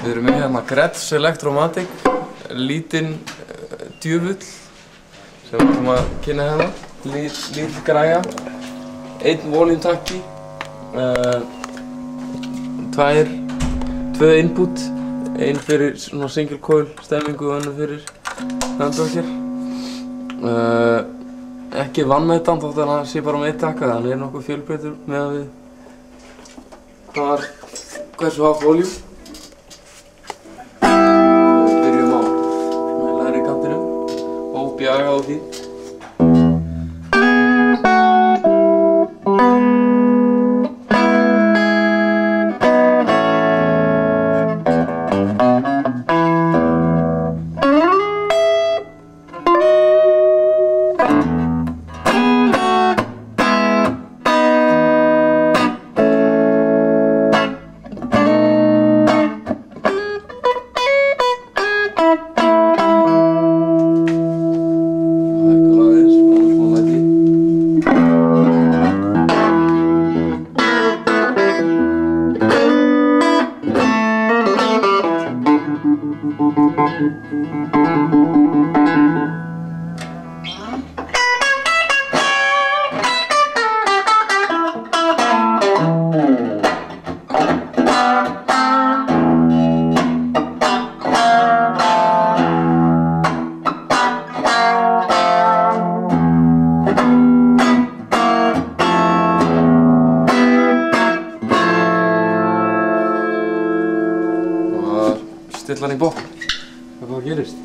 Við erum með hérna Gretsch Electromatic, lítinn djöfull sem við ætlum að kynna hérna. Lítil græja, einn volume-takki, tvö input, einn fyrir svona single coil stemmingu og önnur fyrir handrocker. Ekki vanmetan þótt að hann sé bara með eitt takka, þannig er nokkuð fjölbreyttur meðan við hversu hátt volume. Við byrjum á lægri kantinum og bjaga á því. Stilla hann í botn. Hvað gerist?